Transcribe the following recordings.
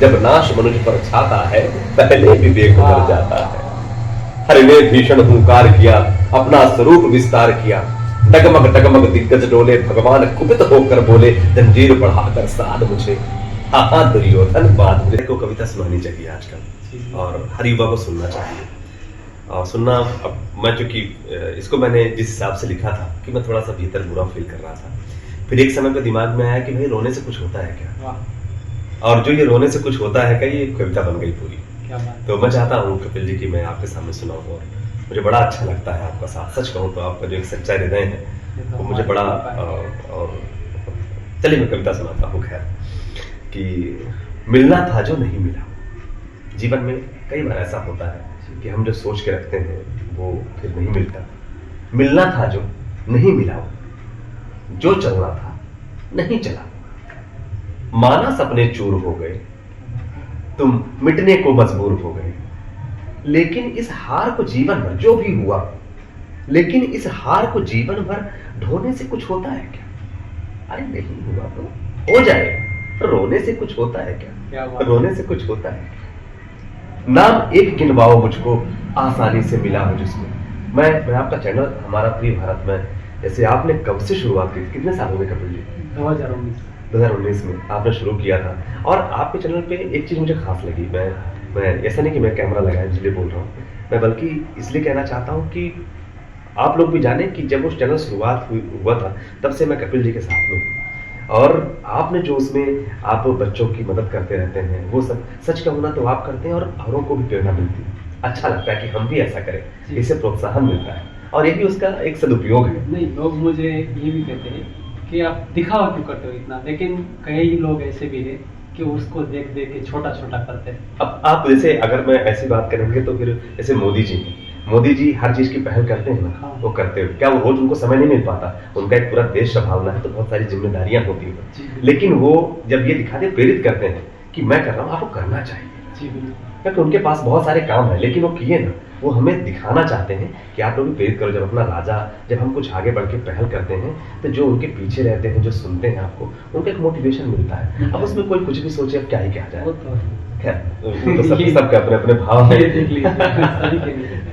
जब नाश मनुज पर छाता है, पहले विवेक मर जाता है। हरि ने भीषण हुंकार किया, अपना स्वरूप विस्तार किया। डगमग दिग्गज डोले, भगवान कुपित होकर बोले, जंजीर बढ़ाकर साध मुझे। हाँ दुर्योधन बात मुझे को कविता सुनानी चाहिए आजकल, और हर युवा को सुनना चाहिए। और सुनना, अब मैं चूंकि इसको मैंने जिस हिसाब से लिखा था कि मैं थोड़ा सा भीतर बुरा फील कर रहा था, फिर एक समय पे दिमाग में आया कि भाई रोने से कुछ होता है क्या, और जो ये रोने से कुछ होता है क्या, ये कविता बन गई पूरी। तो मैं चाहता हूँ कपिल जी की मैं आपके सामने सुनाऊँ, और मुझे बड़ा अच्छा लगता है आपका साथ। सच कहूँ तो आपका जो एक सच्चा हृदय है वो मुझे बड़ा, और चलिए मैं कविता सुनाता हूँ। खैर कि मिलना था जो नहीं मिला। जीवन में कई बार ऐसा होता है कि हम जो सोच के रखते हैं वो फिर नहीं मिलता। मिलना था जो नहीं मिला, जो चलना था नहीं चला। माना सपने चूर हो गए, तुम मिटने को मजबूर हो गए। लेकिन इस हार को जीवन भर जो भी हुआ, लेकिन इस हार को जीवन भर ढोने से कुछ होता है क्या? अरे नहीं हुआ तो हो जाएगा। रोने से कुछ होता है क्या? रोने से कुछ होता है? नाम एक गिनवाओ मुझको, आसानी से मिला हो जिसमें। मैं आपका चैनल हमारा प्रिय भारत में, जैसे आपने कब से शुरुआत की, कितने सालों में कपिल जी? 2019 में आपने शुरू किया था। और आपके चैनल पे एक चीज मुझे खास लगी। मैं ऐसा नहीं कि मैं कैमरा लगाया इसलिए बोल रहा हूँ, मैं बल्कि इसलिए कहना चाहता हूँ कि आप लोग भी जाने कि जब वो चैनल शुरुआत हुआ था, तब से मैं कपिल जी के साथ में हूँ। और आपने जो उसमें आप बच्चों की मदद करते रहते हैं, वो सब सच कहूँ ना तो आप करते हैं, और औरों को भी प्रेरणा मिलती है। अच्छा लगता है कि हम भी ऐसा करें, इससे प्रोत्साहन मिलता है, और ये भी उसका एक सदुपयोग है। नहीं, लोग मुझे ये भी कहते हैं कि आप दिखावा क्यों करते हो इतना, लेकिन कई लोग ऐसे भी हैं कि उसको देख देख के छोटा छोटा करते हैं। अब आप जैसे अगर मैं ऐसी बात करेंगे तो फिर जैसे मोदी जी हैं, मोदी जी हर चीज की पहल करते हैं ना। हाँ। वो करते हुए क्या वो रोज उनको समय नहीं मिल पाता, उनका एक पूरा देश संभालना है, तो बहुत सारी जिम्मेदारियां होती हैं। लेकिन वो जब ये दिखाते प्रेरित करते हैं कि मैं कर रहा हूँ, आपको करना चाहिए, क्योंकि उनके पास बहुत सारे काम है, लेकिन वो किए ना, वो हमें दिखाना चाहते हैं कि आप लोग भी प्रेरित करो। जब अपना राजा, जब हम कुछ आगे बढ़ के पहल करते हैं, तो जो उनके पीछे रहते हैं, जो सुनते हैं आपको, उनको एक मोटिवेशन मिलता है। अब उसमें कोई कुछ भी सोचे, अब क्या ही कहा जाए। खैर तो सबके अपने अपने भाव है।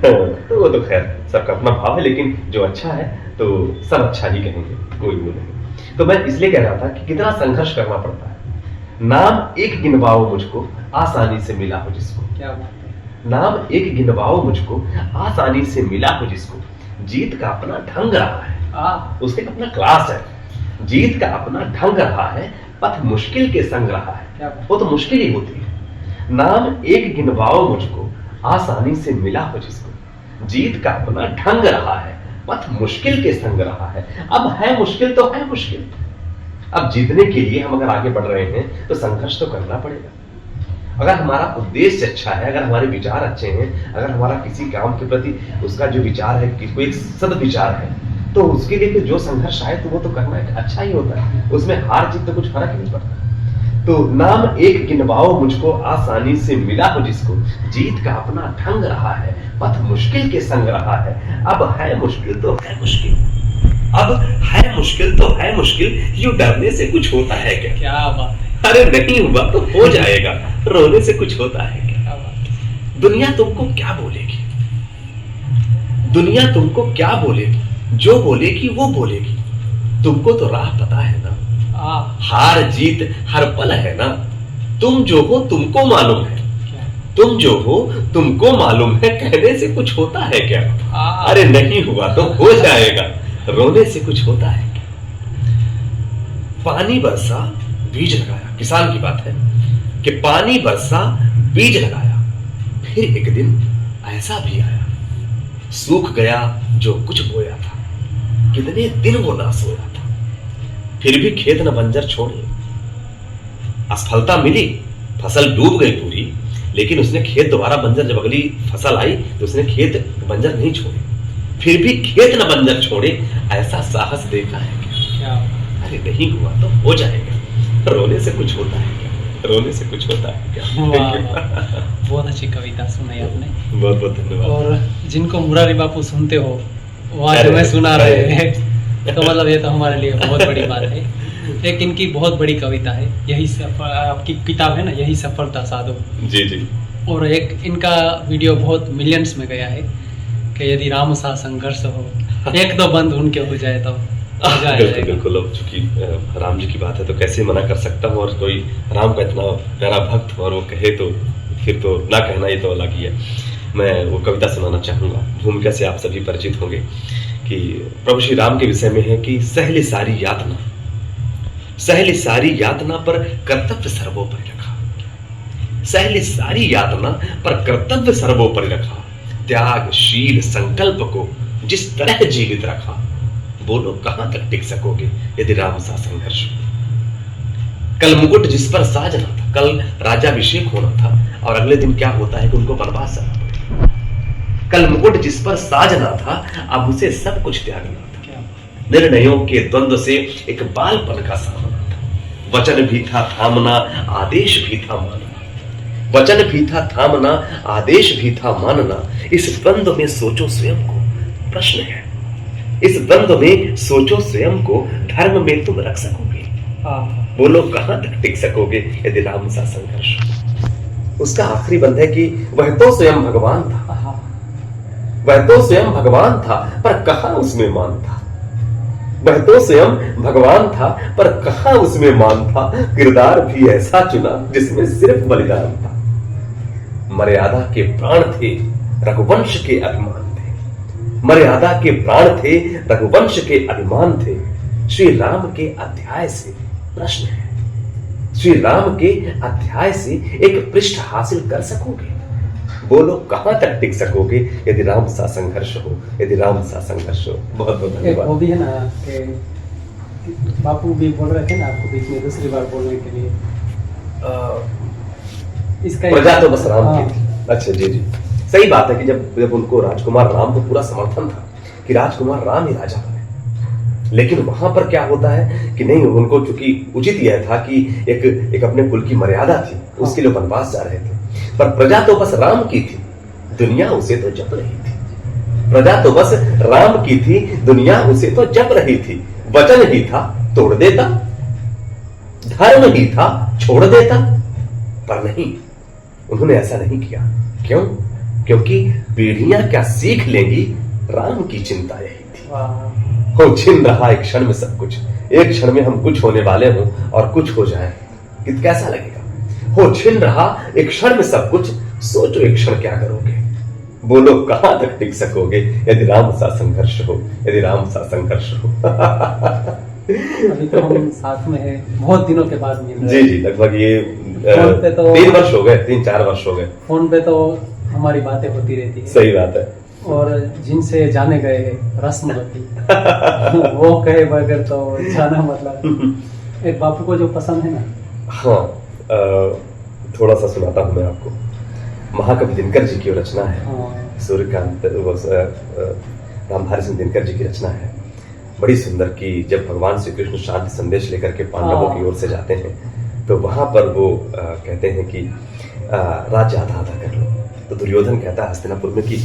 तो वो तो खैर सबका अपना भाव है, लेकिन जो अच्छा है तो सब अच्छा ही कहेंगे, कोई वो नहीं। तो मैं इसलिए कह रहा था कि कितना संघर्ष करना पड़ता है। नाम एक गिनवाओ मुझको, आसानी से मिला हो जिसको। क्या बात है। नाम एक गिनवाओ मुझको, आसानी से मिला हो जिसको। जीत का अपना ढंग रहा है, उसके अपना क्लास है। जीत का अपना ढंग रहा है, पथ मुश्किल के संग रहा है। वो तो मुश्किल ही होती है। नाम एक गिनवाओ मुझको, आसानी से मिला हो जिसको। जीत का अपना ढंग रहा है, पथ मुश्किल के संग रहा है। अब है मुश्किल तो है मुश्किल। अब जीतने के लिए हम अगर आगे बढ़ रहे हैं तो संघर्ष तो करना पड़ेगा। अगर हमारा उद्देश्य अच्छा है, अगर हमारे विचार अच्छे हैं, अगर हमारा किसी काम के प्रति उसका जो विचार है, कोई एक सद्विचार है, तो उसके लिए जो संघर्ष आए तो वो तो करना अच्छा ही होता है। उसमें हार जीत तो कुछ फर्क ही नहीं पड़ता। तो नाम एक गिनवाओ मुझको, आसानी से मिला हो जिसको। जीत का अपना ढंग रहा है, पथ मुश्किल के संग रहा है। अब है मुश्किल तो है मुश्किल, अब है मुश्किल तो है मुश्किल। यूं डरने से कुछ होता है क्या? क्या बात है। अरे नहीं हुआ तो हो जाएगा। रोने से कुछ होता है क्या? दुनिया तुमको क्या बोलेगी, दुनिया तुमको क्या बोलेगी? जो बोलेगी वो बोलेगी। तुमको तो राह पता है ना, हार जीत हर पल है ना। तुम जो हो तुमको मालूम है, तुम जो हो तुमको मालूम है। कहने से कुछ होता है क्या? अरे नहीं हुआ तो हो जाएगा। रोने से कुछ होता है क्या? पानी बरसा बीज लगाया, किसान की बात है कि पानी बरसा बीज लगाया, फिर एक दिन ऐसा भी आया, सूख गया जो कुछ बोया था। कितने दिन वो ना सोया था, फिर भी खेत न बंजर छोड़े। असफलता मिली, फसल डूब गई पूरी, लेकिन उसने खेत दोबारा बंजर, जब अगली फसल आई तो उसने खेत बंजर नहीं छोड़े। फिर भी खेत न बंजर छोड़े, ऐसा साहस देखा है क्या? अरे नहीं हुआ तो हो जाएगा। रोने से कुछ होता है क्या? रोने से कुछ होता है क्या? बहुत अच्छी कविता सुनाई आपने, बहुत बहुत धन्यवाद। और जिनको मुरारी बापू सुनते हो वो आज हमें सुना रहे हैं, तो मतलब ये तो हमारे लिए बहुत बड़ी बात है। एक इनकी बहुत बड़ी कविता है, यही आपकी किताब है ना, यही सफलता साधो। जी जी। और एक इनका वीडियो बहुत मिलियंस में गया है कि यदि राम सा संघर्ष हो, एक दो बंद उनके हो जाए तो मजा आ बिल्कुल जाएगा। बिल्कुल। अब चूंकि राम जी की बात है तो कैसे मना कर सकता हूँ, और कोई राम का इतना प्यारा भक्त और वो कहे तो फिर तो ना कहना ये तो अलग ही है। मैं वो कविता सुनाना चाहूँगा, भूमिका से आप सभी परिचित होंगे कि प्रभु श्री राम के विषय में है कि सहली सारी यातना पर कर्तव्य सर्वोपरि रखा, सहली सारी यातना पर कर्तव्य सर्वोपरि रखा, त्यागशील संकल्प को जिस तरह जीवित रखा, बोलो कहां तक टिक सकोगे यदि राम सा संघर्ष हो। कल मुकुट जिस पर साजना था, कल राजाभिषेक होना था, और अगले दिन क्या होता है कि उनको वनवास जाना पड़ेगा। कल मुकुट जिस पर साजना था, अब उसे सब कुछ त्यागना था। निर्णयों के द्वंद्व से एक बालपन का सामना था, वचन भी था थामना, आदेश भी था मानना, वचन भी था थामना, आदेश भी था मानना। इस द्वंद्व में सोचो स्वयं को, प्रश्न है इस द्वंद्व में सोचो स्वयं को, धर्म में तुम रख सकोगे, बोलो कहां तक टिक सकोगे यदि राम सा संघर्ष हो। उसका आखिरी बंद है कि वह तो स्वयं भगवान था, वह तो स्वयं भगवान था, पर कहां उसमें मान था, वह तो स्वयं भगवान था, पर कहां उसमें मान था। किरदार भी ऐसा चुना जिसमें सिर्फ बलिदान था। मर्यादा के प्राण थे, रघुवंश के अभिमान थे, मर्यादा के प्राण थे, रघुवंश के अभिमान थे। श्री राम के अध्याय से प्रश्न है, श्री राम के अध्याय से एक पृष्ठ हासिल कर सकोगे, बोलो कहां तक टिक सकोगे यदि राम सा संघर्ष हो, यदि राम सा संघर्ष हो। बहुत बहुत धन्यवाद। वो भी है ना कि बापू भी बोल रहे थे ना आपको बीच में दूसरी बार बोलने के लिए, इसका प्रजा तो बस राम की थी। अच्छा जी जी, सही बात है कि जब उनको राजकुमार राम को पूरा समर्थन था कि राजकुमार राम ही राजा बने, लेकिन वहां पर क्या होता है कि नहीं, उनको चूंकि उचित यह था कि एक अपने कुल की मर्यादा थी, उसके लिए वनवास जा रहे थे, पर प्रजा तो बस राम की थी, दुनिया उसे तो जप रही थी। प्रजा तो बस राम की थी, दुनिया उसे तो जप रही थी। वचन ही था तोड़ देता, धर्म ही था छोड़ देता, पर नहीं, उन्होंने ऐसा नहीं किया। क्यों? क्योंकि पीढ़ियां क्या सीख लेंगी, राम की चिंता यही थी। हो छिन रहा एक क्षण में सब कुछ, एक क्षण में हम कुछ होने वाले हों और कुछ हो जाए, कैसा लगेगा। हो छिन रहा एक क्षण में सब कुछ, सोचो एक क्षण क्या करोगे, बोलो कहां तक टिक सकोगे यदि राम सा संघर्ष हो, यदि राम सा संघर्ष हो। अभी तो हम साथ में हैं, बहुत दिनों के बाद मिल रहे जी जी, लगभग ये फोन पे तो 3 वर्ष हो गए, 3-4 वर्ष हो गए। फोन पे तो हमारी बातें होती रहती है। सही बात है। और जिनसे जाने गए रस्म होती वो कहे बगैर तो जाना मतलब। एक बापू को जो पसंद है ना, हाँ, थोड़ा सा सुनाता हूं मैं आपको। महाकवि दिनकर जी की रचना है, सूर्यकांत रामधारी सिंह दिनकर जी की रचना है, बड़ी सुंदर। कि जब भगवान श्री कृष्ण शांति संदेश लेकर के पांडवों की ओर से जाते हैं, तो वहां पर वो कहते हैं कि राज्य आधा आधा कर लो। तो दुर्योधन कहता है हस्तिनापुर में कि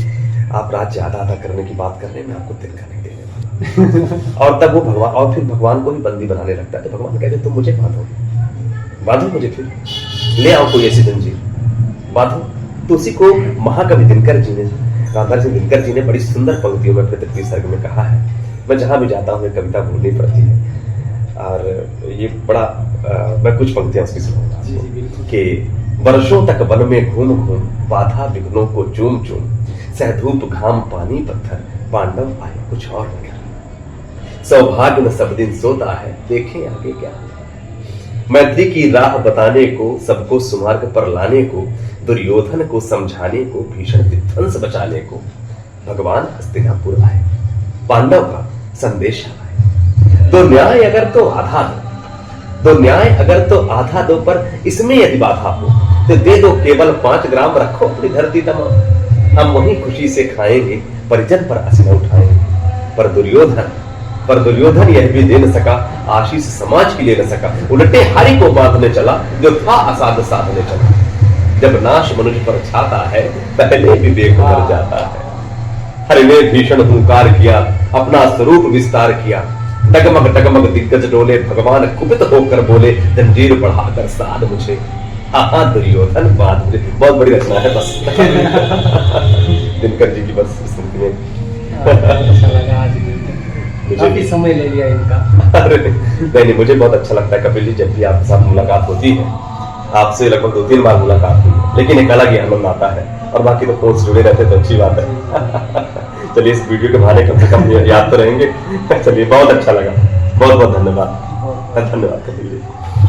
आप राज्य आधा आधा करने की बात करने में आपको तिनका नहीं देने वाला। और तब वो भगवान, और फिर भगवान को ही बंदी बनाने लगता है। तो भगवान कहते तुम मुझे बांधो मुझे, फिर ले आओ कोई ऐसी जंजीर, बांधो। तो उसी को महाकवि दिनकर जी ने, रामधारी सिंह दिनकर जी ने बड़ी सुंदर पंक्तियों में पृथ्वी सर्ग में कहा है। मैं जहां भी जाता हूँ कविता भूलनी पड़ती है, और ये बड़ा मैं कुछ पंक्तियां उसकी सुनाऊंगा कि वर्षों तक वन में घूम घूम, बाधा विघ्नों को चूम चूम, सहधूप घाम पानी पत्थर, पांडव आए कुछ और नहीं। सौभाग्य न सब दिन सोता है, देखें आगे क्या होता है। मैत्री की राह बताने को, सबको सुमार्ग पर लाने को, दुर्योधन को समझाने को, भीषण विध्वंस बचाने को, भगवान हस्तिनापुर आए, पांडव का संदेश आए। तो न्याय अगर तो आधा दो, न्याय अगर तो आधा दो, पर इसमें यदि बाधा हो तो दे दो केवल 5 ग्राम, रखो अपनी धरती तमाम, हम वही खुशी से खाएंगे, परिजन पर असीना उठाएंगे। पर दुर्योधन यह भी दे न सका, आशीष समाज की ले न सका, उलटे हरि को बांधने चला, जो था असाध साधने चला। जब नाश मनुष्य पर छाता है, पहले विवेक मर जाता है। हरि ने भीषण हुंकार किया, अपना स्वरूप विस्तार किया, डगमग दिग्गज डोले, भगवान कुपित होकर बोले, जंजीर बढ़ाकर साध मुझे। हाँ दुर्योधन बात मुझे। बहुत बड़ी रचना है बस। दिनकर जी की बस स्मृति में। अच्छा लगा आज मिलकर। काफी समय ले लिया इनका। अरे नहीं, मुझे बहुत अच्छा लगता है कपिल जी, जब भी आपके साथ मुलाकात होती है। आपसे लगभग 2-3 बार मुलाकात हुई है, लेकिन एक अलग ही आनंद आता है। और बाकी तो फोन से जुड़े रहते तो अच्छी बात है। चलिए इस वीडियो के बहाने कम से कम याद तो रहेंगे। चलिए बहुत अच्छा लगा, बहुत बहुत धन्यवाद। धन्यवाद कपिल।